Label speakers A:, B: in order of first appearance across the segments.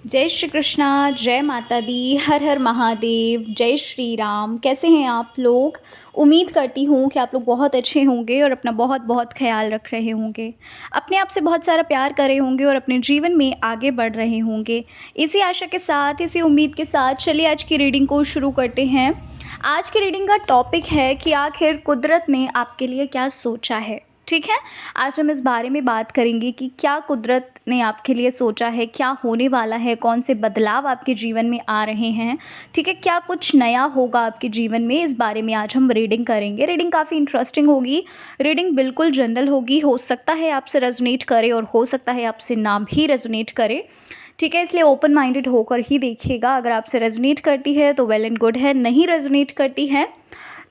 A: जय श्री कृष्णा, जय माता दी, हर हर महादेव, जय श्री राम। कैसे हैं आप लोग? उम्मीद करती हूँ कि आप लोग बहुत अच्छे होंगे और अपना बहुत बहुत ख्याल रख रहे होंगे, अपने आप से बहुत सारा प्यार कर रहे होंगे और अपने जीवन में आगे बढ़ रहे होंगे। इसी आशा के साथ, इसी उम्मीद के साथ चलिए आज की रीडिंग को शुरू करते हैं। आज की रीडिंग का टॉपिक है कि आखिर कुदरत ने आपके लिए क्या सोचा है। ठीक है, आज हम इस बारे में बात करेंगे कि क्या कुदरत ने आपके लिए सोचा है, क्या होने वाला है, कौन से बदलाव आपके जीवन में आ रहे हैं। ठीक है, क्या कुछ नया होगा आपके जीवन में, इस बारे में आज हम रीडिंग करेंगे। रीडिंग काफ़ी इंटरेस्टिंग होगी, रीडिंग बिल्कुल जनरल होगी। हो सकता है आपसे रेजोनेट करे और हो सकता है आपसे ना भी रेजोनेट करे। ठीक है, इसलिए ओपन माइंडेड होकर ही देखिएगा। अगर आपसे रेजोनेट करती है तो वेल एंड गुड है, नहीं रेजोनेट करती है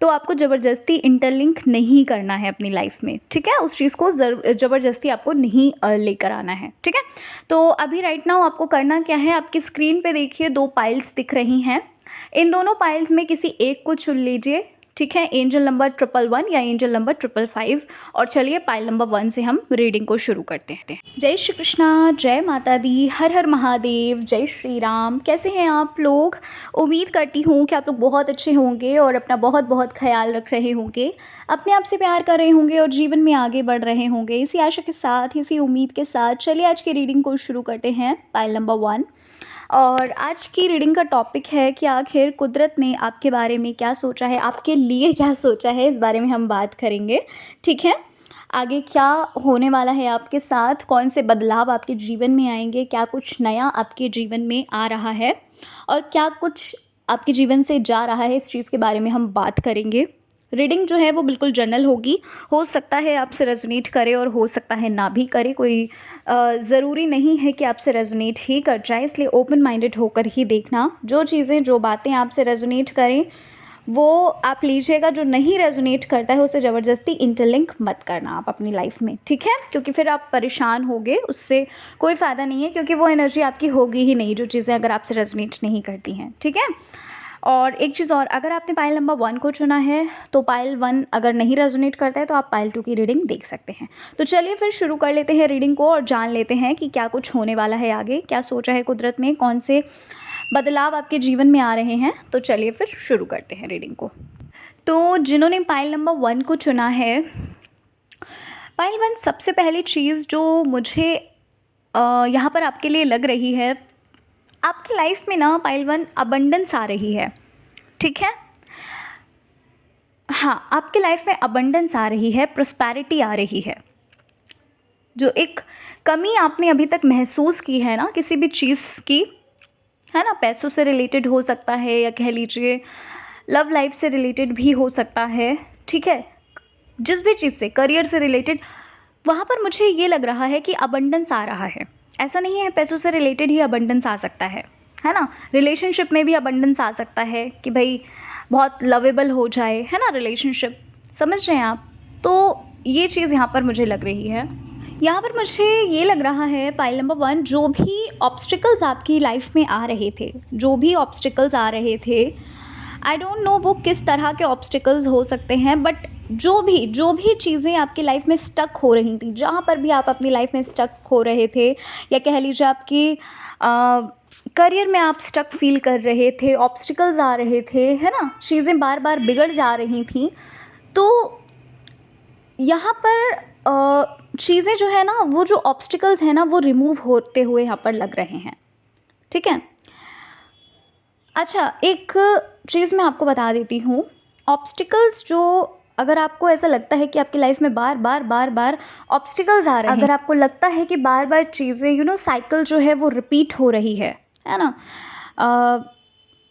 A: तो आपको ज़बरदस्ती इंटरलिंक नहीं करना है अपनी लाइफ में। ठीक है, उस चीज़ को ज़बरदस्ती आपको नहीं लेकर आना है। ठीक है, तो अभी राइट नाउ आपको करना क्या है, आपकी स्क्रीन पे देखिए 2 पाइल्स दिख रही हैं। इन दोनों पाइल्स में किसी एक को चुन लीजिए। ठीक है, एंजल नंबर 111 या एंजल नंबर 555। और चलिए पाइल नंबर 1 से हम रीडिंग को शुरू करते हैं। जय श्री कृष्णा, जय माता दी, हर हर महादेव, जय श्री राम। कैसे हैं आप लोग? उम्मीद करती हूँ कि आप लोग बहुत अच्छे होंगे और अपना बहुत बहुत ख्याल रख रहे होंगे, अपने आप से प्यार कर रहे होंगे और जीवन में आगे बढ़ रहे होंगे। इसी आशा के साथ, इसी उम्मीद के साथ चलिए आज की रीडिंग को शुरू करते हैं। पाइल नंबर 1 और आज की रीडिंग का टॉपिक है कि आखिर कुदरत ने आपके बारे में क्या सोचा है, आपके लिए क्या सोचा है, इस बारे में हम बात करेंगे। ठीक है, आगे क्या होने वाला है आपके साथ, कौन से बदलाव आपके जीवन में आएंगे, क्या कुछ नया आपके जीवन में आ रहा है और क्या कुछ आपके जीवन से जा रहा है, इस चीज़ के बारे में हम बात करेंगे। रीडिंग जो है वो बिल्कुल जनरल होगी। हो सकता है आपसे रेजोनेट करे और हो सकता है ना भी करे, कोई ज़रूरी नहीं है कि आपसे रेजोनेट ही कर जाए, इसलिए ओपन माइंडेड होकर ही देखना। जो चीज़ें, जो बातें आपसे रेजोनेट करें वो आप लीजिएगा, जो नहीं रेजोनेट करता है उसे ज़बरदस्ती इंटरलिंक मत करना आप अपनी लाइफ में। ठीक है, क्योंकि फिर आप परेशान होगे, उससे कोई फ़ायदा नहीं है, क्योंकि वो एनर्जी आपकी होगी ही नहीं, जो चीज़ें अगर आपसे रेजोनेट नहीं करती हैं। ठीक है, और एक चीज़ और, अगर आपने पाइल नंबर 1 को चुना है तो पाइल 1 अगर नहीं रेजोनेट करता है तो आप पाइल 2 की रीडिंग देख सकते हैं। तो चलिए फिर शुरू कर लेते हैं रीडिंग को और जान लेते हैं कि क्या कुछ होने वाला है आगे, क्या सोचा है कुदरत ने, कौन से बदलाव आपके जीवन में आ रहे हैं। तो चलिए फिर शुरू करते हैं रीडिंग को। तो जिन्होंने पाइल नंबर 1 को चुना है, पाइल 1 सबसे पहली चीज़ जो मुझे यहाँ पर आपके लिए लग रही है, आपकी लाइफ में ना पाइल 1 अबंडेंस आ रही है। ठीक है, हाँ, आपकी लाइफ में अबंडेंस आ रही है, प्रॉस्पेरिटी आ रही है। जो एक कमी आपने अभी तक महसूस की है ना किसी भी चीज़ की, है ना, पैसों से रिलेटेड हो सकता है या कह लीजिए लव लाइफ से रिलेटेड भी हो सकता है। ठीक है, जिस भी चीज़ से, करियर से रिलेटेड, वहाँ पर मुझे ये लग रहा है कि अबंडेंस आ रहा है। ऐसा नहीं है पैसों से रिलेटेड ही अबंडेंस आ सकता है ना। रिलेशनशिप में भी अबंडेंस आ सकता है कि भाई बहुत लवेबल हो जाए, है ना, रिलेशनशिप, समझ रहे हैं आप। तो ये चीज़ यहाँ पर मुझे लग रही है। यहाँ पर मुझे ये लग रहा है पाइल नंबर 1, जो भी ऑब्स्टिकल्स आपकी लाइफ में आ रहे थे, जो भी ऑब्स्टिकल्स आ रहे थे, आई डोंट नो वो किस तरह के ऑब्स्टिकल्स हो सकते हैं, बट जो भी चीज़ें आपकी लाइफ में स्टक हो रही थी, जहाँ पर भी आप अपनी लाइफ में स्टक हो रहे थे, या कह लीजिए आपकी करियर में आप स्टक फील कर रहे थे, ऑब्स्टिकल्स आ रहे थे, है ना, चीज़ें बार बार बिगड़ जा रही थी, तो यहाँ पर चीज़ें जो है ना, वो जो ऑब्स्टिकल्स हैं ना, वो रिमूव होते हुए यहाँ पर लग रहे हैं। ठीक है, अच्छा एक चीज़ मैं आपको बता देती हूँ, ऑब्स्टिकल्स जो, अगर आपको ऐसा लगता है कि आपकी लाइफ में बार बार ऑब्स्टिकल्स आ रहे हैं, अगर आपको लगता है कि बार बार चीज़ें साइकिल जो है वो रिपीट हो रही है ना,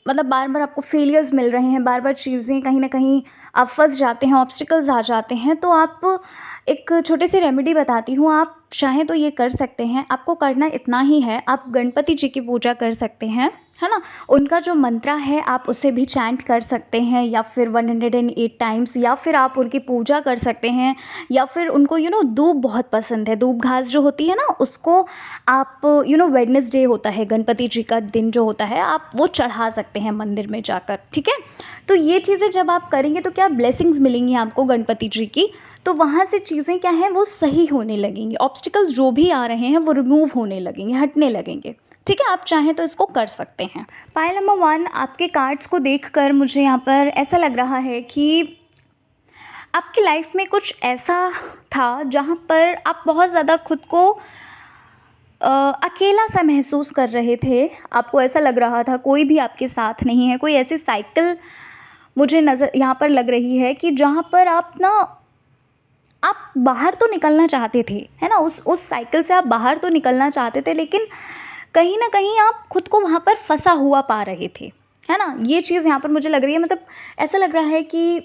A: मतलब बार बार आपको फेलियर्स मिल रहे हैं, बार बार चीज़ें कहीं ना कहीं आप फंस जाते हैं, ऑब्स्टिकल्स आ जाते हैं, तो आप, एक छोटी सी रेमेडी बताती हूँ, आप चाहें तो ये कर सकते हैं। आपको करना इतना ही है, आप गणपति जी की पूजा कर सकते हैं, है ना, उनका जो मंत्रा है आप उसे भी चैंट कर सकते हैं, या फिर 108 टाइम्स, या फिर आप उनकी पूजा कर सकते हैं, या फिर उनको दूब बहुत पसंद है, दूब घास जो होती है ना, उसको आप वेडनेसडे होता है, गणपति जी का दिन जो होता है, आप वो चढ़ा सकते हैं मंदिर में जाकर। ठीक है, तो ये चीज़ें जब आप करेंगे तो क्या ब्लेसिंग्स मिलेंगी आपको गणपति जी की, तो वहाँ से चीज़ें क्या हैं वो सही होने लगेंगी, ऑब्स्टिकल्स जो भी आ रहे हैं वो रिमूव होने लगेंगे, हटने लगेंगे। ठीक ठीक है, आप चाहें तो इसको कर सकते हैं। पाइल नंबर 1, आपके कार्ड्स को देखकर मुझे यहाँ पर ऐसा लग रहा है कि आपकी लाइफ में कुछ ऐसा था जहाँ पर आप बहुत ज़्यादा खुद को अकेला सा महसूस कर रहे थे। आपको ऐसा लग रहा था कोई भी आपके साथ नहीं है। कोई ऐसी साइकिल मुझे नज़र यहाँ पर लग रही है कि जहाँ पर आप बाहर तो निकलना चाहते थे, है ना, उस साइकिल से आप बाहर तो निकलना चाहते थे, लेकिन कहीं ना कहीं आप खुद को वहाँ पर फंसा हुआ पा रहे थे, है ना। ये चीज़ यहाँ पर मुझे लग रही है। मतलब ऐसा लग रहा है कि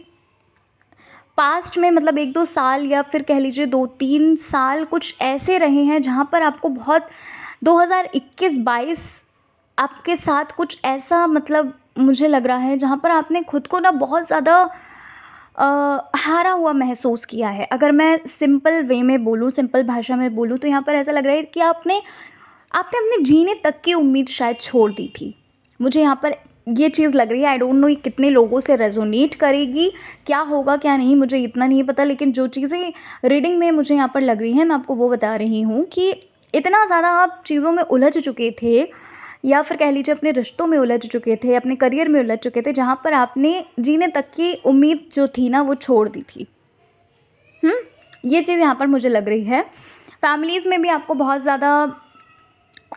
A: पास्ट में, मतलब 1-2 साल या फिर कह लीजिए 2-3 साल कुछ ऐसे रहे हैं जहाँ पर आपको बहुत 2021-22 आपके साथ कुछ ऐसा, मतलब मुझे लग रहा है जहाँ पर आपने खुद को ना बहुत ज़्यादा हारा हुआ महसूस किया है। अगर मैं सिंपल वे में बोलूँ, सिंपल भाषा में बोलूँ, तो यहाँ पर ऐसा लग रहा है कि आपने अपने जीने तक की उम्मीद शायद छोड़ दी थी। मुझे यहाँ पर ये चीज़ लग रही है। आई डोंट नो ये कितने लोगों से रेजोनेट करेगी, क्या होगा क्या नहीं, मुझे इतना नहीं पता, लेकिन जो चीज़ें रीडिंग में मुझे यहाँ पर लग रही हैं मैं आपको वो बता रही हूँ कि इतना ज़्यादा आप चीज़ों में उलझ चुके थे, या फिर कह लीजिए अपने रिश्तों में उलझ चुके थे, अपने करियर में उलझ चुके थे, जहाँ पर आपने जीने तक की उम्मीद जो थी ना वो छोड़ दी थी। ये चीज़ यहाँ पर मुझे लग रही है। फैमिलीज़ में भी आपको बहुत ज़्यादा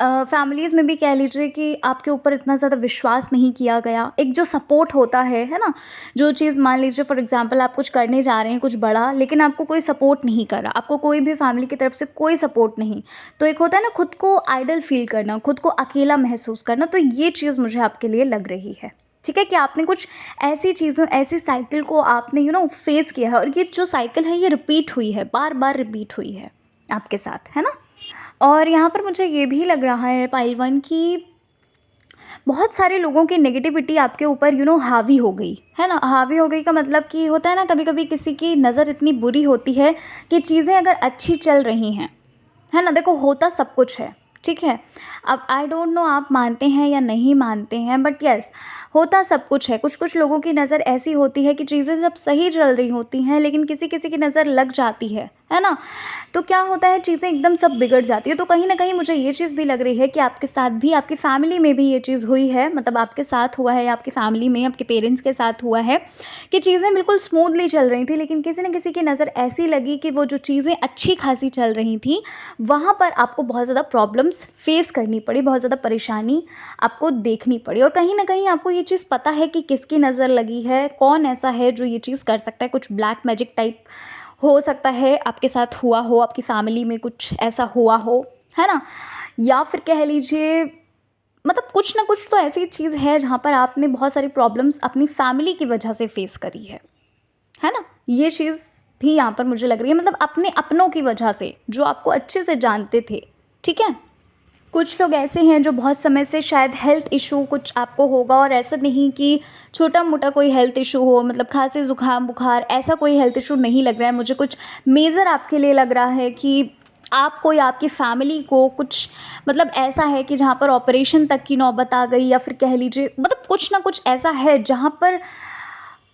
A: फैमिलीज़ में भी कह लीजिए कि आपके ऊपर इतना ज़्यादा विश्वास नहीं किया गया। एक जो सपोर्ट होता है ना, जो चीज़ मान लीजिए फॉर एग्ज़ाम्पल आप कुछ करने जा रहे हैं कुछ बड़ा, लेकिन आपको कोई सपोर्ट नहीं कर रहा, आपको कोई भी फैमिली की तरफ से कोई सपोर्ट नहीं, तो एक होता है ना खुद को आइडल फील करना, खुद को अकेला महसूस करना। तो ये चीज़ मुझे आपके लिए लग रही है, ठीक है, कि आपने कुछ ऐसी चीज़ों, ऐसी साइकिल को आपने फेस किया है, और ये जो साइकिल है ये रिपीट हुई है, बार बार रिपीट हुई है आपके साथ, है ना। और यहाँ पर मुझे ये भी लग रहा है पाइल 1 कि बहुत सारे लोगों की नेगेटिविटी आपके ऊपर हावी हो गई, है ना। हावी हो गई का मतलब कि होता है ना, कभी कभी किसी की नज़र इतनी बुरी होती है कि चीज़ें अगर अच्छी चल रही हैं, है ना, देखो होता सब कुछ है, ठीक है। अब आई डोंट नो आप मानते हैं या नहीं मानते हैं, बट यस होता सब कुछ है। कुछ कुछ लोगों की नज़र ऐसी होती है कि चीज़ें जब सही चल रही होती हैं, लेकिन किसी किसी की नज़र लग जाती है ना, तो क्या होता है चीज़ें एकदम सब बिगड़ जाती है। तो कहीं ना कहीं मुझे ये चीज़ भी लग रही है कि आपके साथ भी, आपकी फैमिली में भी ये चीज़ हुई है, मतलब आपके साथ हुआ है या आपकी फैमिली में आपके पेरेंट्स के साथ हुआ है कि चीज़ें बिल्कुल स्मूथली चल रही थी, लेकिन किसी न किसी की नज़र ऐसी लगी कि वो जो चीज़ें अच्छी खासी चल रही थी वहाँ पर आपको बहुत ज़्यादा प्रॉब्लम्स फेस करनी पड़ी, बहुत ज़्यादा परेशानी आपको देखनी पड़ी। और कहीं ना कहीं आपको ये चीज़ पता है कि किसकी नज़र लगी है, कौन ऐसा है जो ये चीज़ कर सकता है। कुछ ब्लैक मैजिक टाइप हो सकता है आपके साथ हुआ हो, आपकी फैमिली में कुछ ऐसा हुआ हो, है ना, या फिर कह लीजिए मतलब कुछ ना कुछ तो ऐसी चीज़ है जहाँ पर आपने बहुत सारी प्रॉब्लम्स अपनी फैमिली की वजह से फेस करी है ना। ये चीज़ भी यहाँ पर मुझे लग रही है, मतलब अपने अपनों की वजह से जो आपको अच्छे से जानते थे, ठीक है। कुछ लोग ऐसे हैं जो बहुत समय से शायद हेल्थ इशू कुछ आपको होगा, और ऐसा नहीं कि छोटा मोटा कोई हेल्थ इशू हो, मतलब खांसी ज़ुकाम बुखार ऐसा कोई हेल्थ इशू नहीं लग रहा है मुझे। कुछ मेजर आपके लिए लग रहा है कि आपको या आपकी फैमिली को कुछ मतलब ऐसा है कि जहाँ पर ऑपरेशन तक की नौबत आ गई, या फिर कह लीजिए मतलब कुछ ना कुछ ऐसा है जहाँ पर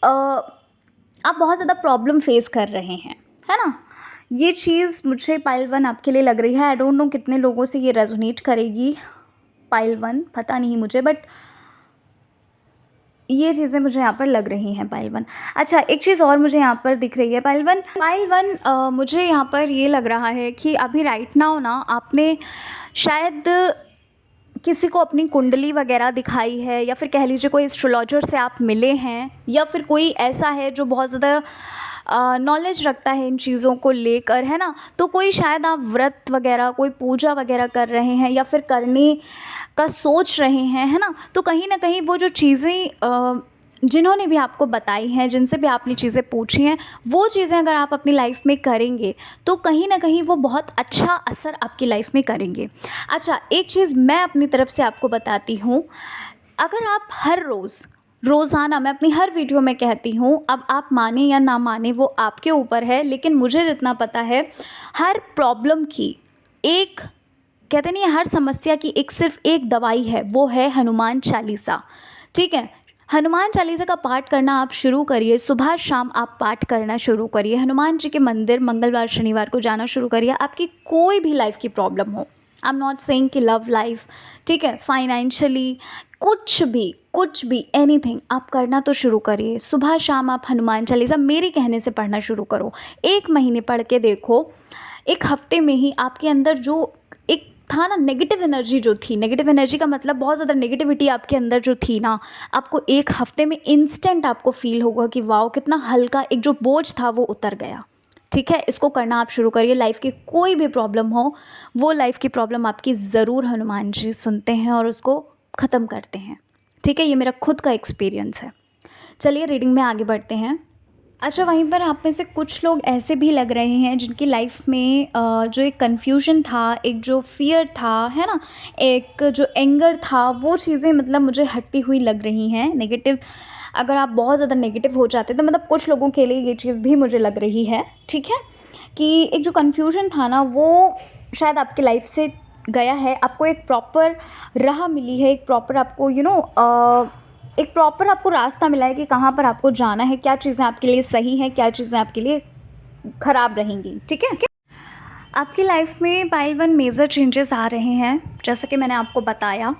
A: आप बहुत ज़्यादा प्रॉब्लम फेस कर रहे हैं, है ना। ये चीज़ मुझे पाइल 1 आपके लिए लग रही है। आई डोंट नो कितने लोगों से ये रेजोनेट करेगी पाइल 1, पता नहीं मुझे, बट ये चीज़ें मुझे यहाँ पर लग रही हैं पाइल 1। अच्छा, एक चीज़ और मुझे यहाँ पर दिख रही है पाइल 1 मुझे यहाँ पर ये लग रहा है कि अभी राइट नाउ ना आपने शायद किसी को अपनी कुंडली वगैरह दिखाई है, या फिर कह लीजिए कोई एस्ट्रोलॉजर से आप मिले हैं, या फिर कोई ऐसा है जो बहुत ज़्यादा नॉलेज रखता है इन चीज़ों को लेकर, है ना। तो कोई शायद आप व्रत वगैरह, कोई पूजा वगैरह कर रहे हैं या फिर करने का सोच रहे हैं, है ना। तो कहीं ना कहीं वो जो चीज़ें जिन्होंने भी आपको बताई हैं, जिनसे भी आपने चीज़ें पूछी हैं, वो चीज़ें अगर आप अपनी लाइफ में करेंगे तो कहीं ना कहीं वो बहुत अच्छा असर आपकी लाइफ में करेंगे। अच्छा, एक चीज़ मैं अपनी तरफ से आपको बताती हूँ, अगर आप हर रोज़ाना, मैं अपनी हर वीडियो में कहती हूँ, अब आप माने या ना माने वो आपके ऊपर है, लेकिन मुझे जितना पता है हर प्रॉब्लम की एक, कहते नहीं है, हर समस्या की एक सिर्फ एक दवाई है, वो है हनुमान चालीसा, ठीक है। हनुमान चालीसा का पाठ करना आप शुरू करिए, सुबह शाम आप पाठ करना शुरू करिए, हनुमान जी के मंदिर मंगलवार शनिवार को जाना शुरू करिए। आपकी कोई भी लाइफ की प्रॉब्लम हो, आई एम नॉट सेइंग कि लव लाइफ, ठीक है, फाइनेंशियली, कुछ भी एनीथिंग आप करना तो शुरू करिए। सुबह शाम आप हनुमान चालीसा मेरे कहने से पढ़ना शुरू करो। 1 महीने पढ़ के देखो, 1 हफ्ते में ही आपके अंदर जो एक था ना नेगेटिव एनर्जी जो थी, नेगेटिव एनर्जी का मतलब बहुत ज़्यादा नेगेटिविटी आपके अंदर जो थी ना, आपको 1 हफ्ते में इंस्टेंट आपको फ़ील होगा कि वाओ कितना हल्का एक जो बोझ था वो उतर गया। ठीक है, इसको करना आप शुरू करिए। लाइफ़ की कोई भी प्रॉब्लम हो, वो लाइफ़ की प्रॉब्लम आपकी ज़रूर हनुमान जी सुनते हैं और उसको ख़त्म करते हैं। ठीक है, ये मेरा खुद का एक्सपीरियंस है। चलिए रीडिंग में आगे बढ़ते हैं। अच्छा, वहीं पर आप में से कुछ लोग ऐसे भी लग रहे हैं जिनकी लाइफ में जो एक कन्फ्यूजन था, एक जो फ़ियर था, है ना? एक जो एंगर था, वो चीज़ें मतलब मुझे हटती हुई लग रही हैं। नेगेटिव, अगर आप बहुत ज़्यादा नेगेटिव हो जाते तो मतलब कुछ लोगों के लिए ये चीज़ भी मुझे लग रही है, ठीक है? कि एक जो कन्फ्यूजन था ना, वो शायद आपकी लाइफ से गया है। आपको एक प्रॉपर राह मिली है, एक प्रॉपर आपको एक प्रॉपर आपको रास्ता मिला है कि कहाँ पर आपको जाना है, क्या चीज़ें आपके लिए सही हैं, क्या चीज़ें आपके लिए ख़राब रहेंगी, ठीक है? आपकी लाइफ में पाइल 1 मेजर चेंजेस आ रहे हैं, जैसा कि मैंने आपको बताया।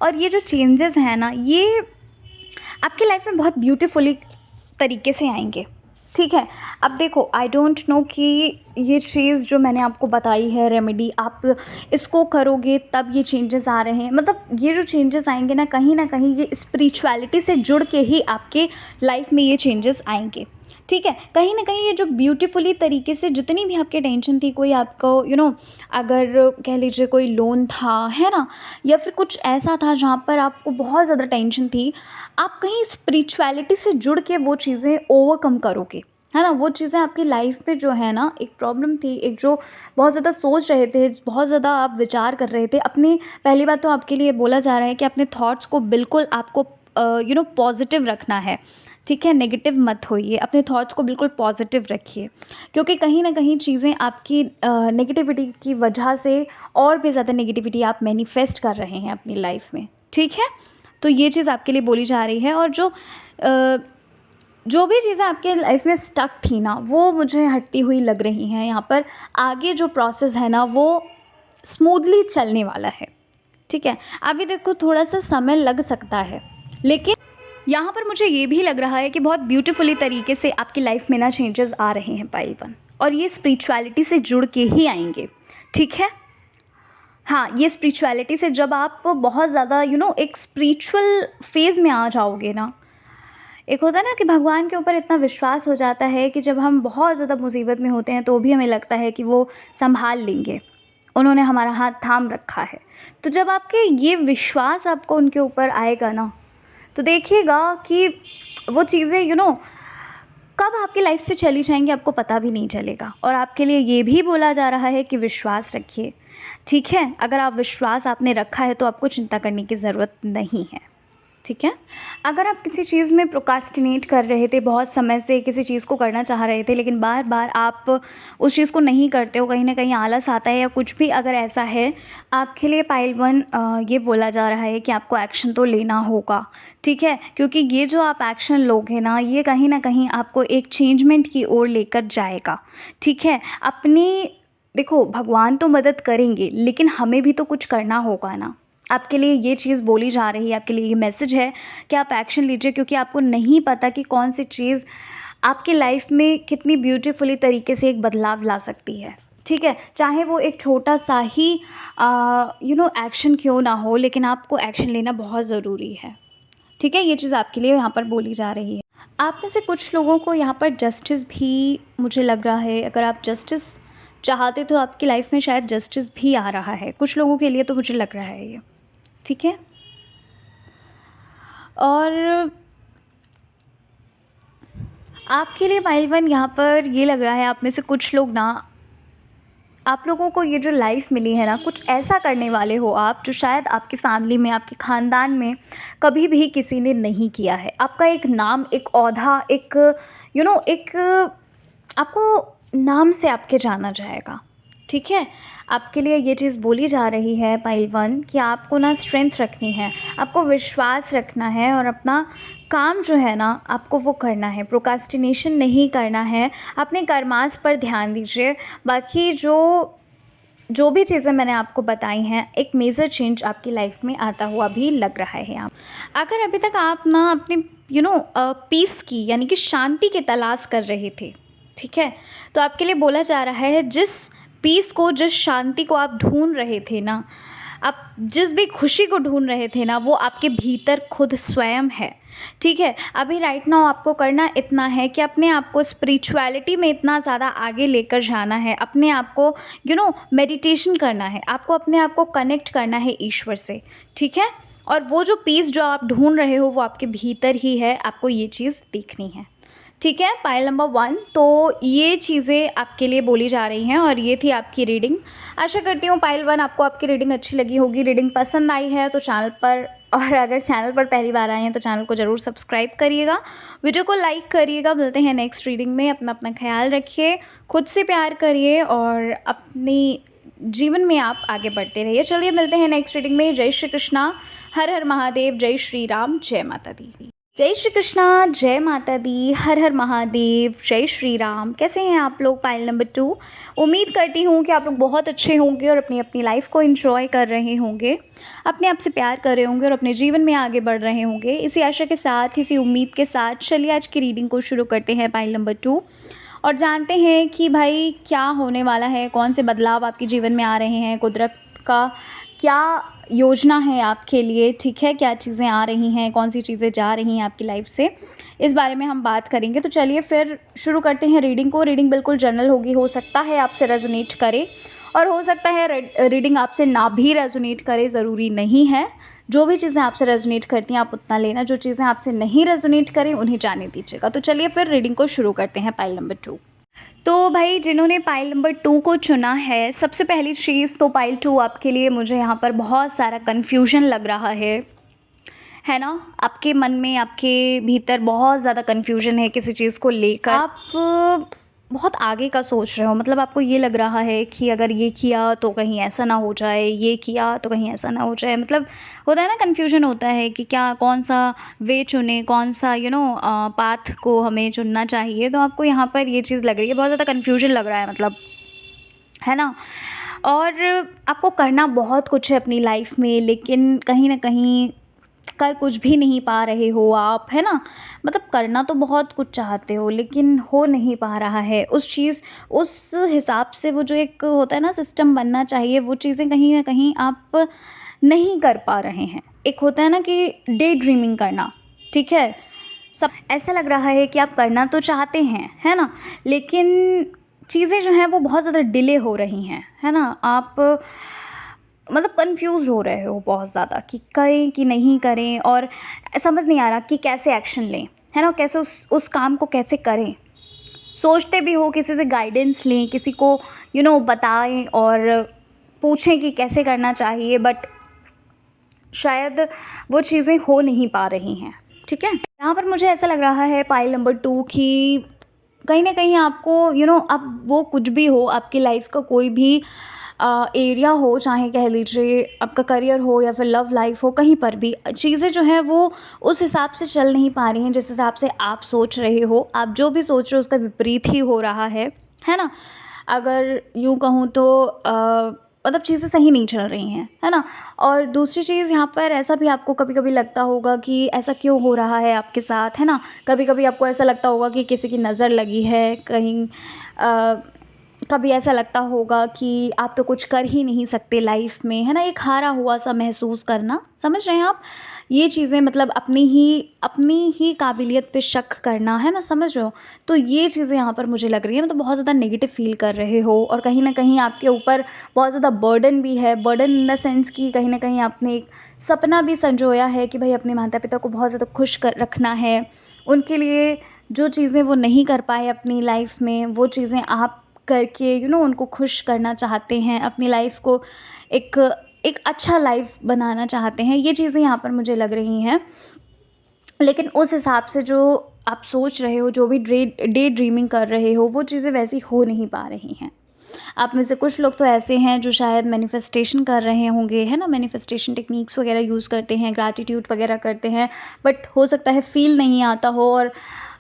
A: और ये जो चेंजेस हैं ना, ये आपकी लाइफ में बहुत ब्यूटीफुली तरीके से आएंगे, ठीक है? अब देखो, आई डोंट नो कि ये चीज़ जो मैंने आपको बताई है रेमेडी, आप इसको करोगे तब ये चेंजेस आ रहे हैं। मतलब ये जो चेंजेस आएंगे ना कहीं ये स्पिरिचुअलिटी से जुड़ के ही आपके लाइफ में ये चेंजेस आएंगे, ठीक है? कहीं ना कहीं ये जो ब्यूटीफुली तरीके से जितनी भी आपकी टेंशन थी, कोई आपको अगर कह लीजिए कोई लोन था, है ना, या फिर कुछ ऐसा था जहाँ पर आपको बहुत ज़्यादा टेंशन थी, आप कहीं स्पिरिचुअलिटी से जुड़ के वो चीज़ें ओवरकम करोगे, है ना? वो चीज़ें आपकी लाइफ में जो है ना, एक प्रॉब्लम थी, एक जो बहुत ज़्यादा सोच रहे थे, बहुत ज़्यादा आप विचार कर रहे थे अपने। पहली बात तो आपके लिए बोला जा रहा है कि अपने थॉट्स को बिल्कुल आपको पॉजिटिव रखना है, ठीक है? नेगेटिव मत होइए, अपने थॉट्स को बिल्कुल पॉजिटिव रखिए, क्योंकि कहीं ना कहीं चीज़ें आपकी नेगेटिविटी की वजह से और भी ज़्यादा नेगेटिविटी आप मैनिफेस्ट कर रहे हैं अपनी लाइफ में, ठीक है? तो ये चीज़ आपके लिए बोली जा रही है। और जो भी चीज़ें आपके लाइफ में स्टक थी ना, वो मुझे हटती हुई लग रही हैं। यहाँ पर आगे जो प्रोसेस है ना, वो स्मूथली चलने वाला है, ठीक है? अभी देखो थोड़ा सा समय लग सकता है, लेकिन यहाँ पर मुझे ये भी लग रहा है कि बहुत ब्यूटीफुली तरीके से आपकी लाइफ में ना चेंजेस आ रहे हैं पाइल 1, और ये स्पिरिचुअलिटी से जुड़ के ही आएंगे, ठीक है? हाँ, ये स्पिरिचुअलिटी से जब आप बहुत ज़्यादा एक स्पिरिचुअल फेज़ में आ जाओगे ना, एक होता है ना कि भगवान के ऊपर इतना विश्वास हो जाता है कि जब हम बहुत ज़्यादा मुसीबत में होते हैं तो भी हमें लगता है कि वो संभाल लेंगे, उन्होंने हमारा हाथ थाम रखा है। तो जब आपके ये विश्वास आपको उनके ऊपर आएगा ना, तो देखिएगा कि वो चीज़ें कब आपकी लाइफ से चली जाएंगी आपको पता भी नहीं चलेगा। और आपके लिए ये भी बोला जा रहा है कि विश्वास रखिए, ठीक है? अगर आप विश्वास आपने रखा है तो आपको चिंता करने की ज़रूरत नहीं है, ठीक है? अगर आप किसी चीज़ में प्रोक्रास्टिनेट कर रहे थे, बहुत समय से किसी चीज़ को करना चाह रहे थे, लेकिन बार बार आप उस चीज़ को नहीं करते हो, कहीं ना कहीं आलस आता है या कुछ भी अगर ऐसा है, आपके लिए पाइल 1 ये बोला जा रहा है कि आपको एक्शन तो लेना होगा, ठीक है? क्योंकि ये जो आप एक्शन लोगे ना, ये कहीं ना कहीं आपको एक चेंजमेंट की ओर लेकर जाएगा, ठीक है? अपनी देखो, भगवान तो मदद करेंगे, लेकिन हमें भी तो कुछ करना होगा ना। आपके लिए ये चीज़ बोली जा रही है, आपके लिए ये मैसेज है कि आप एक्शन लीजिए, क्योंकि आपको नहीं पता कि कौन सी चीज़ आपकी लाइफ में कितनी ब्यूटीफुली तरीके से एक बदलाव ला सकती है, ठीक है? चाहे वो एक छोटा सा ही एक्शन क्यों ना हो, लेकिन आपको एक्शन लेना बहुत ज़रूरी है, ठीक है? ये चीज़ आपके लिए यहाँ पर बोली जा रही है। आप में से कुछ लोगों को यहाँ पर जस्टिस भी मुझे लग रहा है, अगर आप जस्टिस चाहते तो आपकी लाइफ में शायद जस्टिस भी आ रहा है, कुछ लोगों के लिए तो मुझे लग रहा है ये, ठीक है? और आपके लिए पाइल 1 यहाँ पर ये लग रहा है, आप में से कुछ लोग ना, आप लोगों को ये जो लाइफ मिली है ना, कुछ ऐसा करने वाले हो आप जो शायद आपकी फैमिली में, आपके ख़ानदान में कभी भी किसी ने नहीं किया है। आपका एक नाम, एक ओहदा, एक एक आपको नाम से आपके जाना जाएगा, ठीक है? आपके लिए ये चीज़ बोली जा रही है पाइल 1 कि आपको ना स्ट्रेंथ रखनी है, आपको विश्वास रखना है और अपना काम जो है ना आपको वो करना है, प्रोक्रास्टिनेशन नहीं करना है। अपने कर्मास पर ध्यान दीजिए। बाकी जो जो भी चीज़ें मैंने आपको बताई हैं, एक मेजर चेंज आपकी लाइफ में आता हुआ भी लग रहा है। आप अगर अभी तक आप ना अपने पीस की यानी कि शांति की तलाश कर रहे थे, ठीक है, तो आपके लिए बोला जा रहा है जिस पीस को, जिस शांति को आप ढूंढ रहे थे ना, आप जिस भी खुशी को ढूंढ रहे थे ना, वो आपके भीतर खुद स्वयं है। ठीक है, अभी राइट नाउ आपको करना इतना है कि अपने आप को स्पिरिचुअलिटी में इतना ज़्यादा आगे लेकर जाना है, अपने आप को मेडिटेशन करना है, आपको अपने आप को कनेक्ट करना है ईश्वर से। ठीक है, और वो जो पीस जो आप ढूंढ रहे हो वो आपके भीतर ही है, आपको ये चीज़ देखनी है। ठीक है, पाइल नंबर 1, तो ये चीज़ें आपके लिए बोली जा रही हैं और ये थी आपकी रीडिंग। आशा करती हूँ पाइल 1 आपको आपकी रीडिंग अच्छी लगी होगी। रीडिंग पसंद आई है तो चैनल पर, और अगर चैनल पर पहली बार आए हैं तो चैनल को ज़रूर सब्सक्राइब करिएगा, वीडियो को लाइक करिएगा। मिलते हैं नेक्स्ट रीडिंग में। अपना अपना ख्याल रखिए, खुद से प्यार करिए और अपनी जीवन में आप आगे बढ़ते रहिए। चलिए मिलते हैं नेक्स्ट रीडिंग में। जय श्री कृष्णा, हर हर महादेव, जय श्री राम, जय माता दी। जय श्री कृष्णा, जय माता दी, हर हर महादेव, जय श्री राम। कैसे हैं आप लोग? पाइल नंबर 2, उम्मीद करती हूँ कि आप लोग बहुत अच्छे होंगे और अपनी अपनी लाइफ को एंजॉय कर रहे होंगे, अपने आप से प्यार कर रहे होंगे और अपने जीवन में आगे बढ़ रहे होंगे। इसी आशा के साथ, इसी उम्मीद के साथ चलिए आज की रीडिंग को शुरू करते हैं, पाइल नंबर 2, और जानते हैं कि भाई क्या होने वाला है, कौन से बदलाव आपके जीवन में आ रहे हैं, कुदरत का क्या योजना है आपके लिए। ठीक है, क्या चीज़ें आ रही हैं, कौन सी चीज़ें जा रही हैं आपकी लाइफ से, इस बारे में हम बात करेंगे। तो चलिए फिर शुरू करते हैं रीडिंग को। रीडिंग बिल्कुल जनरल होगी, हो सकता है आपसे रेजोनेट करे और हो सकता है रीडिंग आपसे ना भी रेजोनेट करे, ज़रूरी नहीं है। जो भी चीज़ें आपसे रेजोनेट करती हैं आप उतना लेना, जो चीज़ें आपसे नहीं रेजोनेट करें उन्हें जाने दीजिएगा। तो चलिए फिर रीडिंग को शुरू करते हैं, पाइल नंबर 2। तो भाई जिन्होंने पाइल नंबर 2 को चुना है, सबसे पहली चीज़ तो पाइल 2 आपके लिए मुझे यहाँ पर बहुत सारा कन्फ्यूजन लग रहा है ना। आपके मन में, आपके भीतर बहुत ज़्यादा कन्फ्यूजन है किसी चीज़ को लेकर। आप बहुत आगे का सोच रहे हो, मतलब आपको ये लग रहा है कि अगर ये किया तो कहीं ऐसा ना हो जाए, ये किया तो कहीं ऐसा ना हो जाए। मतलब होता है ना, कन्फ्यूजन होता है कि क्या, कौन सा वे चुने, कौन सा पाथ को हमें चुनना चाहिए। तो आपको यहाँ पर ये चीज़ लग रही है, बहुत ज़्यादा कन्फ्यूजन लग रहा है, मतलब है ना। और आपको करना बहुत कुछ है अपनी लाइफ में, लेकिन कहीं ना कहीं कर कुछ भी नहीं पा रहे हो आप, है ना। मतलब करना तो बहुत कुछ चाहते हो लेकिन हो नहीं पा रहा है उस चीज़, उस हिसाब से वो जो एक होता है ना सिस्टम बनना चाहिए, वो चीज़ें कहीं ना कहीं आप नहीं कर पा रहे हैं। एक होता है ना कि डे ड्रीमिंग करना, ठीक है, सब ऐसा लग रहा है कि आप करना तो चाहते हैं, है ना, लेकिन चीज़ें जो हैं वो बहुत ज़्यादा डिले हो रही हैं, है ना। आप मतलब कंफ्यूज हो रहे हो बहुत ज़्यादा कि करें कि नहीं करें, और समझ नहीं आ रहा कि कैसे एक्शन लें, है ना, कैसे उस काम को कैसे करें। सोचते भी हो किसी से गाइडेंस लें, किसी को बताएं और पूछें कि कैसे करना चाहिए, बट शायद वो चीज़ें हो नहीं पा रही हैं। ठीक है, यहाँ पर मुझे ऐसा लग रहा है पाइल नंबर 2 कि कहीं ना कहीं आपको अब वो कुछ भी हो, आपकी लाइफ का कोई भी एरिया हो, चाहे कह लीजिए आपका करियर हो या फिर लव लाइफ हो, कहीं पर भी चीज़ें जो हैं वो उस हिसाब से चल नहीं पा रही हैं जिस हिसाब से आप सोच रहे हो। आप जो भी सोच रहे हो उसका विपरीत ही हो रहा है ना। अगर यूँ कहूँ तो मतलब चीज़ें सही नहीं चल रही हैं, है ना। और दूसरी चीज़ यहाँ पर ऐसा भी आपको कभी कभी लगता होगा कि ऐसा क्यों हो रहा है आपके साथ, है ना। कभी कभी आपको ऐसा लगता होगा कि किसी की नज़र लगी है कहीं, कभी ऐसा लगता होगा कि आप तो कुछ कर ही नहीं सकते लाइफ में, है ना। एक हारा हुआ सा महसूस करना, समझ रहे हैं आप ये चीज़ें, मतलब अपनी ही काबिलियत पे शक करना, है ना, समझ रहे हो। तो ये चीज़ें यहाँ पर मुझे लग रही है, मतलब बहुत ज़्यादा नेगेटिव फील कर रहे हो और कहीं ना कहीं आपके ऊपर बहुत ज़्यादा बर्डन भी है। बर्डन इन द सेंस कि कहीं ना कहीं आपने एक सपना भी संजोया है कि भाई अपने माता पिता को बहुत ज़्यादा खुश कर रखना है, उनके लिए जो चीज़ें वो नहीं कर पाए अपनी लाइफ में, वो चीज़ें आप करके उनको खुश करना चाहते हैं, अपनी लाइफ को एक एक अच्छा लाइफ बनाना चाहते हैं। ये चीज़ें यहाँ पर मुझे लग रही हैं, लेकिन उस हिसाब से जो आप सोच रहे हो, जो भी डे ड्रीमिंग कर रहे हो, वो चीज़ें वैसी हो नहीं पा रही हैं। आप में से कुछ लोग तो ऐसे हैं जो शायद मैनिफेस्टेशन कर रहे होंगे, है ना, मैनिफेस्टेशन टेक्निक्स वगैरह यूज़ करते हैं, ग्रैटिट्यूड वगैरह करते हैं, बट हो सकता है फील नहीं आता हो और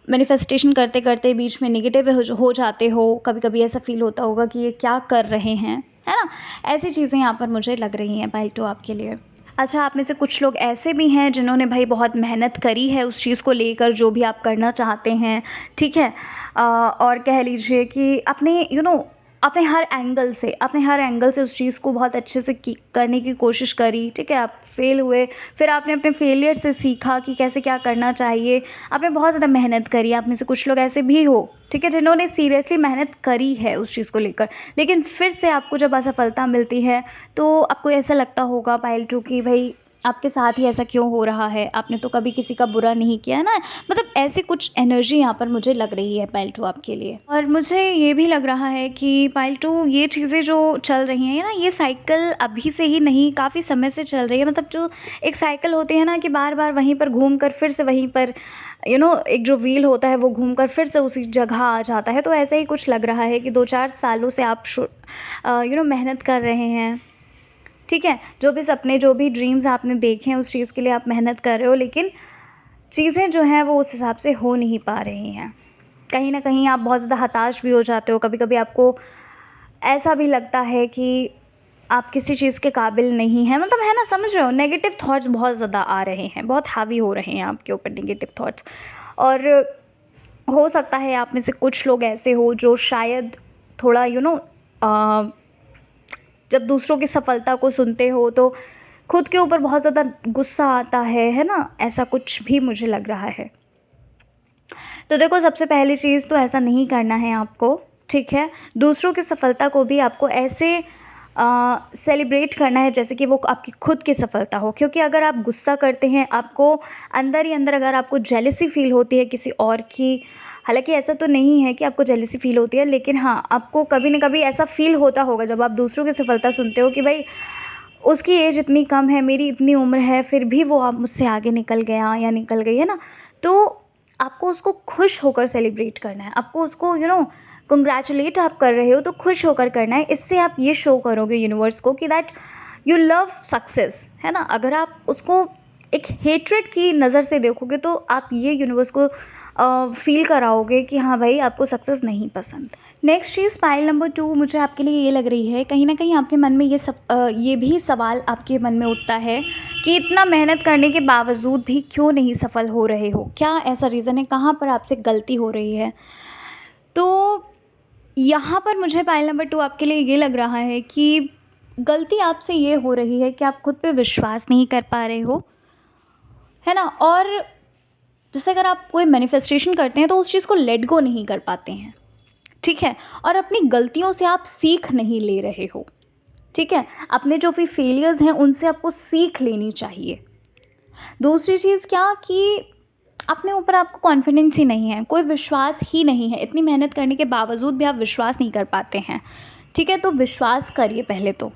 A: मैनिफेस्टेशन करते करते बीच में नेगेटिव हो जाते हो। कभी कभी ऐसा फील होता होगा कि ये क्या कर रहे हैं, है ना? ऐसी चीज़ें यहाँ पर मुझे लग रही हैं पाइल 2 आपके लिए। अच्छा, आप में से कुछ लोग ऐसे भी हैं जिन्होंने भाई बहुत मेहनत करी है उस चीज़ को लेकर जो भी आप करना चाहते हैं, ठीक है? और कह लीजिए कि अपने अपने हर एंगल से उस चीज़ को बहुत अच्छे से करने की कोशिश करी, ठीक है? आप फेल हुए, फिर आपने अपने फेलियर से सीखा कि कैसे क्या करना चाहिए। आपने बहुत ज़्यादा मेहनत करी। आप में से कुछ लोग ऐसे भी हो, ठीक है, जिन्होंने सीरियसली मेहनत करी है उस चीज़ को लेकर, लेकिन फिर से आपको जब असफलता मिलती है तो आपको ऐसा लगता होगा पाइल 2 कि भाई आपके साथ ही ऐसा क्यों हो रहा है? आपने तो कभी किसी का बुरा नहीं किया, है ना? मतलब ऐसी कुछ एनर्जी यहाँ पर मुझे लग रही है पाइल 2 आपके लिए। और मुझे ये भी लग रहा है कि पाइल 2 ये चीज़ें जो चल रही हैं ना, ये साइकिल अभी से ही नहीं, काफ़ी समय से चल रही है। मतलब जो एक साइकिल होती है ना कि बार-बार वहीं पर घूम कर फिर से वहीं पर एक जो व्हील होता है वो घूम कर फिर से उसी जगह आ जाता है। तो ऐसा ही कुछ लग रहा है कि 2-4 सालों से आप मेहनत कर रहे हैं, ठीक है? जो भी सपने, जो भी ड्रीम्स आपने देखे हैं उस चीज़ के लिए आप मेहनत कर रहे हो, लेकिन चीज़ें जो हैं वो उस हिसाब से हो नहीं पा रही हैं। कहीं न कहीं आप बहुत ज़्यादा हताश भी हो जाते हो। कभी-कभी आपको ऐसा भी लगता है कि आप किसी चीज़ के काबिल नहीं हैं, मतलब है ना, समझ रहे हो? नेगेटिव थॉट्स बहुत ज़्यादा आ रहे हैं, बहुत हावी हो रहे हैं आपके ऊपर नेगेटिव थॉट्स। और हो सकता है आप में से कुछ लोग ऐसे हो जो शायद थोड़ा जब दूसरों की सफलता को सुनते हो तो खुद के ऊपर बहुत ज़्यादा गुस्सा आता है ना? ऐसा कुछ भी मुझे लग रहा है। तो देखो, सबसे पहली चीज़ तो ऐसा नहीं करना है आपको, ठीक है? दूसरों की सफलता को भी आपको ऐसे सेलिब्रेट करना है जैसे कि वो आपकी खुद की सफलता हो, क्योंकि अगर आप गुस्सा करते हैं, आपको अंदर ही अंदर अगर आपको जेलसी फ़ील होती है किसी और की, हालाँकि ऐसा तो नहीं है कि आपको जेलसी फ़ील होती है, लेकिन हाँ, आपको कभी न कभी ऐसा फ़ील होता होगा जब आप दूसरों की सफलता सुनते हो कि भाई उसकी एज इतनी कम है, मेरी इतनी उम्र है, फिर भी वो आप मुझसे आगे निकल गया या निकल गई, है ना? तो आपको उसको खुश होकर सेलिब्रेट करना है। आपको उसको कांग्रेचुलेट आप कर रहे हो तो खुश होकर करना है। इससे आप ये शो करोगे यूनिवर्स को कि दैट यू लव सक्सेस, है ना? अगर आप उसको एक हेट्रेड की नज़र से देखोगे तो आप ये यूनिवर्स को फ़ील कराओगे कि हाँ भाई, आपको सक्सेस नहीं पसंद। नेक्स्ट चीज़ पाइल नंबर 2 मुझे आपके लिए ये लग रही है, कहीं न कहीं आपके मन में ये भी सवाल आपके मन में उठता है कि इतना मेहनत करने के बावजूद भी क्यों नहीं सफल हो रहे हो? क्या ऐसा रीज़न है? कहाँ पर आपसे गलती हो रही है? तो यहाँ पर मुझे पाइल नंबर 2 आपके लिए ये लग रहा है कि गलती आपसे ये हो रही है कि आप खुद पे विश्वास नहीं कर पा रहे हो, है ना? और जैसे अगर आप कोई मैनिफेस्टेशन करते हैं तो उस चीज़ को लेट गो नहीं कर पाते हैं, ठीक है? और अपनी गलतियों से आप सीख नहीं ले रहे हो, ठीक है? अपने जो भी फेलियर्स हैं उनसे आपको सीख लेनी चाहिए। दूसरी चीज़ क्या कि अपने ऊपर आपको कॉन्फिडेंस ही नहीं है, कोई विश्वास ही नहीं है। इतनी मेहनत करने के बावजूद भी आप विश्वास नहीं कर पाते हैं, ठीक है? तो विश्वास करिए पहले तो,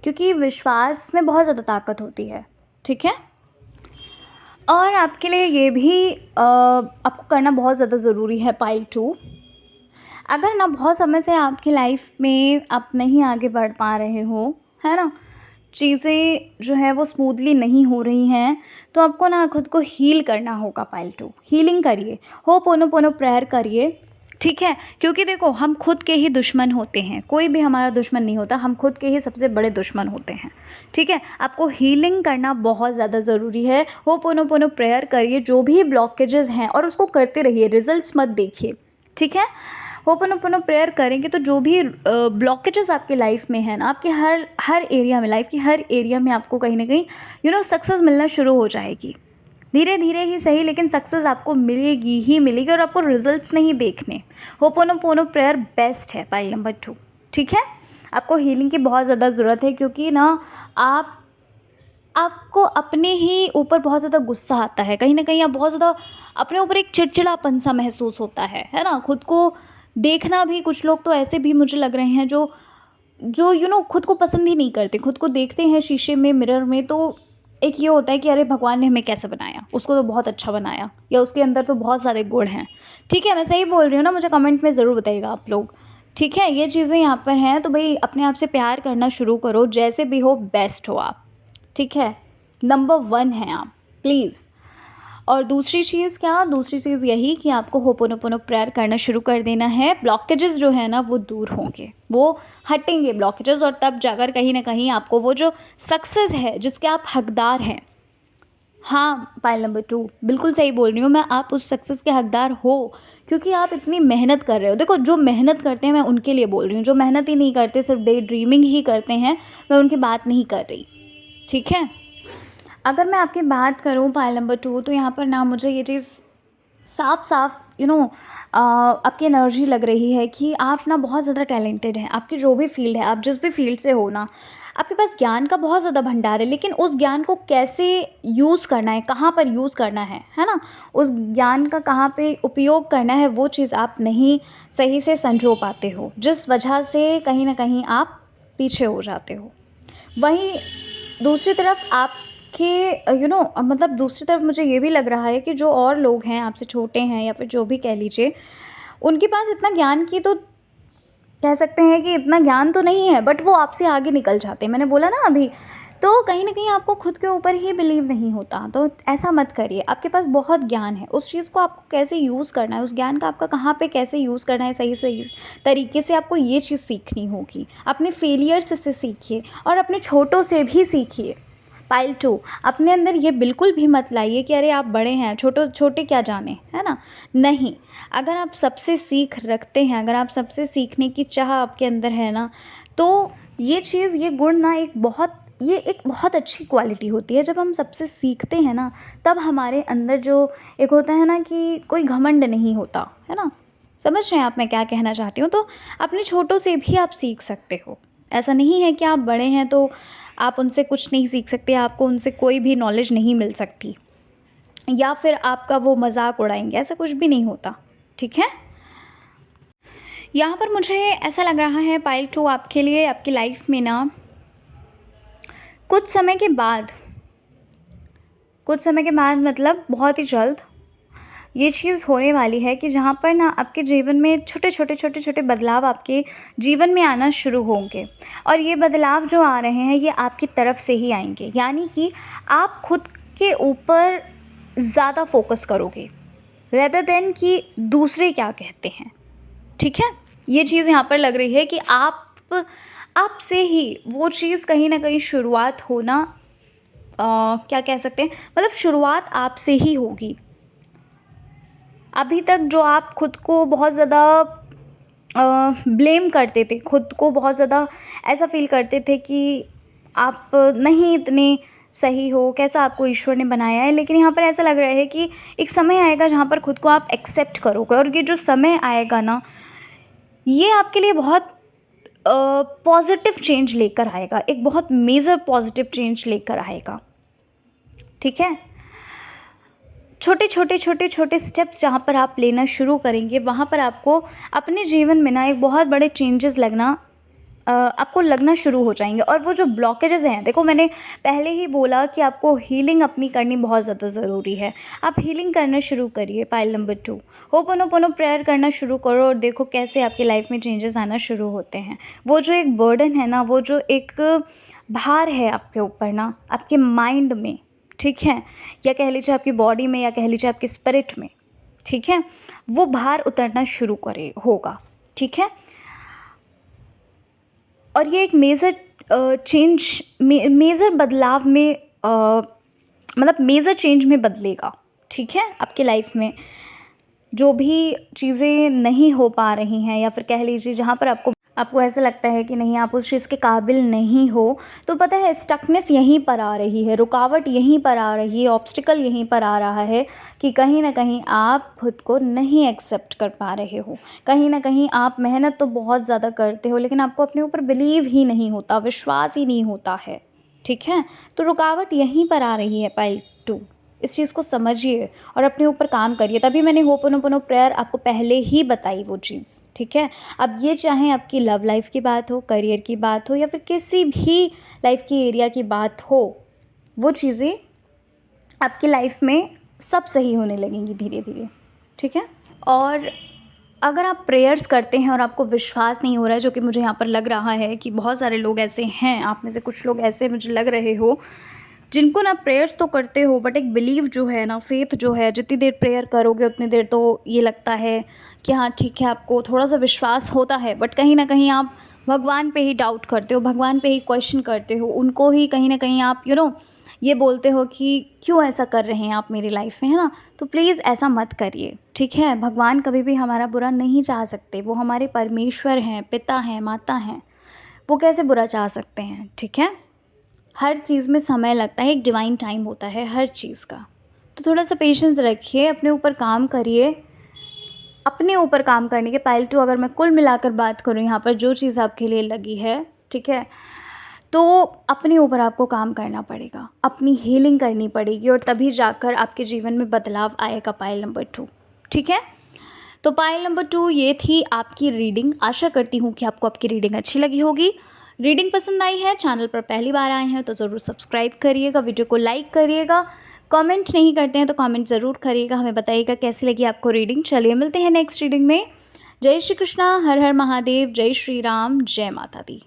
A: क्योंकि विश्वास में बहुत ज़्यादा ताकत होती है, ठीक है? और आपके लिए ये भी आपको करना बहुत ज़्यादा ज़रूरी है पाइल 2। अगर ना बहुत समय से आपकी लाइफ में आप नहीं आगे बढ़ पा रहे हो, है ना? चीज़ें जो है वो स्मूथली नहीं हो रही हैं, तो आपको ना खुद को हील करना होगा पाइल 2। हीलिंग करिए, होपोनोपोनो प्रेयर करिए, ठीक है? क्योंकि देखो, हम खुद के ही दुश्मन होते हैं, कोई भी हमारा दुश्मन नहीं होता, हम खुद के ही सबसे बड़े दुश्मन होते हैं, ठीक है? आपको हीलिंग करना बहुत ज़्यादा ज़रूरी है। होपोनोपोनो प्रेयर करिए, जो भी ब्लॉकेजेस हैं, और उसको करते रहिए, रिजल्ट्स मत देखिए, ठीक है? होपोनोपोनो प्रेयर करेंगे तो जो भी ब्लॉकेजेस आपकी लाइफ में है ना, आपके हर हर एरिया में, लाइफ की हर एरिया में आपको कहीं ना कहीं सक्सेस मिलना शुरू हो जाएगी। धीरे धीरे ही सही, लेकिन सक्सेस आपको मिलेगी ही मिलेगी, और आपको रिजल्ट्स नहीं देखने। होपोनोपोनो प्रेयर बेस्ट है पाइल नंबर 2, ठीक है? आपको हीलिंग की बहुत ज़्यादा ज़रूरत है, क्योंकि ना आपको अपने ही ऊपर बहुत ज़्यादा गुस्सा आता है, कहीं न कहीं आप बहुत ज़्यादा अपने ऊपर एक चिड़चिड़ापन सा महसूस होता है ना? खुद को देखना भी, कुछ लोग तो ऐसे भी मुझे लग रहे हैं जो जो खुद को पसंद ही नहीं करते। खुद को देखते हैं शीशे में, मिरर में, तो एक ये होता है कि अरे भगवान ने हमें कैसे बनाया? उसको तो बहुत अच्छा बनाया, या उसके अंदर तो बहुत सारे गुण हैं। ठीक है, मैं सही बोल रही हूँ ना? मुझे कमेंट में ज़रूर बताइएगा आप लोग। ठीक है, ये चीज़ें यहाँ पर हैं, तो भई अपने आप से प्यार करना शुरू करो, जैसे भी हो बेस्ट हो आप। ठीक है, नंबर 1 हैं आप, प्लीज़। और दूसरी चीज़ क्या, दूसरी चीज़ यही कि आपको होपोनोपोनो प्रेयर करना शुरू कर देना है। ब्लॉकेजेस जो है ना वो दूर होंगे, वो हटेंगे ब्लॉकेजेस, और तब जाकर कहीं ना कहीं आपको वो जो सक्सेस है जिसके आप हकदार हैं, हाँ पाइल नंबर 2 बिल्कुल सही बोल रही हूँ मैं, आप उस सक्सेस के हकदार हो क्योंकि आप इतनी मेहनत कर रहे हो। देखो जो मेहनत करते हैं मैं उनके लिए बोल रही हूँ, जो मेहनत ही नहीं करते सिर्फ डे ड्रीमिंग ही करते हैं मैं उनकी बात नहीं कर रही, ठीक है। अगर मैं आपकी बात करूँ पाइल नंबर 2, तो यहाँ पर ना मुझे ये चीज़ साफ साफ आपकी एनर्जी लग रही है कि आप ना बहुत ज़्यादा टैलेंटेड हैं। आपकी जो भी फील्ड है, आप जिस भी फील्ड से हो ना, आपके पास ज्ञान का बहुत ज़्यादा भंडार है, लेकिन उस ज्ञान को कैसे यूज़ करना है, कहाँ पर यूज़ करना है ना, उस ज्ञान का कहाँ पे उपयोग करना है, वो चीज़ आप नहीं सही से संजो पाते हो, जिस वजह से कहीं ना कहीं आप पीछे हो जाते हो। वहीं दूसरी तरफ आपके मतलब दूसरी तरफ मुझे ये भी लग रहा है कि जो और लोग हैं आपसे छोटे हैं या फिर जो भी कह लीजिए, उनके पास इतना ज्ञान की तो कह सकते हैं कि इतना ज्ञान तो नहीं है, बट वो आपसे आगे निकल जाते हैं। मैंने बोला ना अभी, तो कहीं ना कहीं आपको खुद के ऊपर ही बिलीव नहीं होता, तो ऐसा मत करिए। आपके पास बहुत ज्ञान है, उस चीज़ को आपको कैसे यूज़ करना है, उस ज्ञान का आपका कहाँ पे कैसे यूज़ करना है सही सही तरीके से, आपको ये चीज़ सीखनी होगी। अपने फेलियर्स से सीखिए और अपने छोटों से भी सीखिए। पाइल 2, अपने अंदर ये बिल्कुल भी मत लाइए कि अरे आप बड़े हैं, छोटे क्या जाने, है ना, नहीं। अगर आप सबसे सीख रखते हैं, अगर आप सबसे सीखने की चाह आपके अंदर है ना, तो ये चीज़, ये गुण ना ये एक बहुत अच्छी क्वालिटी होती है। जब हम सबसे सीखते हैं ना, तब हमारे अंदर जो एक होता है ना कि कोई घमंड नहीं होता, है ना। समझ रहे हैं आप मैं क्या कहना चाहती हूँ। तो अपने छोटों से भी आप सीख सकते हो। ऐसा नहीं है कि आप बड़े हैं तो आप उनसे कुछ नहीं सीख सकते, आपको उनसे कोई भी नॉलेज नहीं मिल सकती, या फिर आपका वो मजाक उड़ाएंगे, ऐसा कुछ भी नहीं होता, ठीक है। यहाँ पर मुझे ऐसा लग रहा है पाइल 2 आपके लिए, आपकी लाइफ में ना कुछ समय के बाद, मतलब बहुत ही जल्द ये चीज़ होने वाली है कि जहाँ पर ना आपके जीवन में छोटे छोटे बदलाव आपके जीवन में आना शुरू होंगे। और ये बदलाव जो आ रहे हैं ये आपकी तरफ से ही आएंगे, यानी कि आप खुद के ऊपर ज़्यादा फोकस करोगे रेदर देन कि दूसरे क्या कहते हैं, ठीक है। ये चीज़ यहाँ पर लग रही है कि आप से ही वो चीज़ कहीं ना कहीं शुरुआत होना, क्या कह सकते हैं, मतलब शुरुआत आपसे ही होगी। अभी तक जो आप खुद को बहुत ज़्यादा ब्लेम करते थे, खुद को बहुत ज़्यादा ऐसा फील करते थे कि आप नहीं इतने सही हो, कैसा आपको ईश्वर ने बनाया है, लेकिन यहाँ पर ऐसा लग रहा है कि एक समय आएगा जहाँ पर खुद को आप एक्सेप्ट करोगे, और ये जो समय आएगा ना, ये आपके लिए बहुत पॉजिटिव चेंज लेकर आएगा, एक बहुत मेजर पॉजिटिव चेंज लेकर आएगा, ठीक है। छोटे स्टेप्स जहाँ पर आप लेना शुरू करेंगे, वहाँ पर आपको अपने जीवन में ना एक बहुत बड़े चेंजेस आपको लगना शुरू हो जाएंगे। और वो जो ब्लॉकेजेस हैं, देखो मैंने पहले ही बोला कि आपको हीलिंग अपनी करनी बहुत ज़्यादा ज़रूरी है। आप हीलिंग करना शुरू करिए। पाइल नंबर 2, होपोनोपोनो प्रेयर करना शुरू करो और देखो कैसे आपकी लाइफ में चेंजेस आना शुरू होते हैं। वो जो एक बर्डन है ना, वो जो एक भार है आपके ऊपर ना, आपके माइंड में, ठीक है, या कह लीजिए आपकी बॉडी में, या कह लीजिए आपके स्पिरिट में, ठीक है, वो भार उतरना शुरू होगा, ठीक है। और ये एक मेजर चेंज, मेजर बदलाव में, मतलब मेजर चेंज में बदलेगा, ठीक है। आपकी लाइफ में जो भी चीज़ें नहीं हो पा रही हैं, या फिर कह लीजिए जहाँ पर आपको ऐसा लगता है कि नहीं आप उस चीज़ के काबिल नहीं हो, तो पता है स्टकनेस यहीं पर आ रही है, रुकावट यहीं पर आ रही है, ऑब्स्टिकल यहीं पर आ रहा है कि कहीं ना कहीं आप खुद को नहीं एक्सेप्ट कर पा रहे हो। कहीं ना कहीं आप मेहनत तो बहुत ज़्यादा करते हो, लेकिन आपको अपने ऊपर बिलीव ही नहीं होता, विश्वास ही नहीं होता है, ठीक है। तो रुकावट यहीं पर आ रही है पाइल 2, इस चीज़ को समझिए और अपने ऊपर काम करिए। तभी मैंने होपोनोपोनो प्रेयर आपको पहले ही बताई वो चीज़, ठीक है। अब ये चाहे आपकी लव लाइफ की बात हो, करियर की बात हो, या फिर किसी भी लाइफ की एरिया की बात हो, वो चीज़ें आपकी लाइफ में सब सही होने लगेंगी धीरे धीरे, ठीक है। और अगर आप प्रेयर्स करते हैं और आपको विश्वास नहीं हो रहा है, जो कि मुझे यहाँ पर लग रहा है कि बहुत सारे लोग ऐसे हैं, आप में से कुछ लोग ऐसे मुझे लग रहे हो जिनको ना प्रेयर्स तो करते हो बट एक बिलीव जो है ना, फेथ जो है, जितनी देर प्रेयर करोगे उतनी देर तो ये लगता है कि हाँ ठीक है, आपको थोड़ा-सा विश्वास होता है, बट कहीं न कहीं आप भगवान पे ही डाउट करते हो, भगवान पे ही क्वेश्चन करते हो, उनको ही कहीं न कहीं आप ये बोलते हो कि क्यों ऐसा कर रहे हैं आप मेरी लाइफ में, है ना? तो प्लीज़ ऐसा मत करिए, ठीक है? भगवान कभी भी हमारा बुरा नहीं चाह सकते, वो हमारे परमेश्वर हैं, पिता हैं, माता हैं, वो कैसे बुरा चाह सकते हैं, ठीक है? हर चीज़ में समय लगता है, एक डिवाइन टाइम होता है हर चीज़ का। तो थोड़ा-सा पेशेंस रखिए, अपने ऊपर काम करिए। अपने ऊपर काम करने के पहले तो अगर मैं कुल मिलाकर बात करूँ यहाँ पर जो चीज़ आपके लिए लगी है, ठीक है? तो अपने ऊपर आपको काम करना पड़ेगा, अपनी हीलिंग करनी पड़ेगी और तभी जाकर आपके जीवन में बदलाव आएगा। पाइल नंबर 2, ठीक है? तो पाइल नंबर 2 ये थी आपकी रीडिंग। आशा करती हूँ कि आपको आपकी रीडिंग अच्छी लगी होगी। रीडिंग पसंद आई है, चैनल पर पहली बार आए हैं तो ज़रूर सब्सक्राइब करिएगा, वीडियो को लाइक करिएगा। कमेंट नहीं करते हैं तो कमेंट ज़रूर करिएगा, हमें बताइएगा कैसी लगी आपको रीडिंग। चलिए मिलते हैं नेक्स्ट रीडिंग में। जय श्री कृष्णा, हर हर महादेव, जय श्री राम, जय माता दी।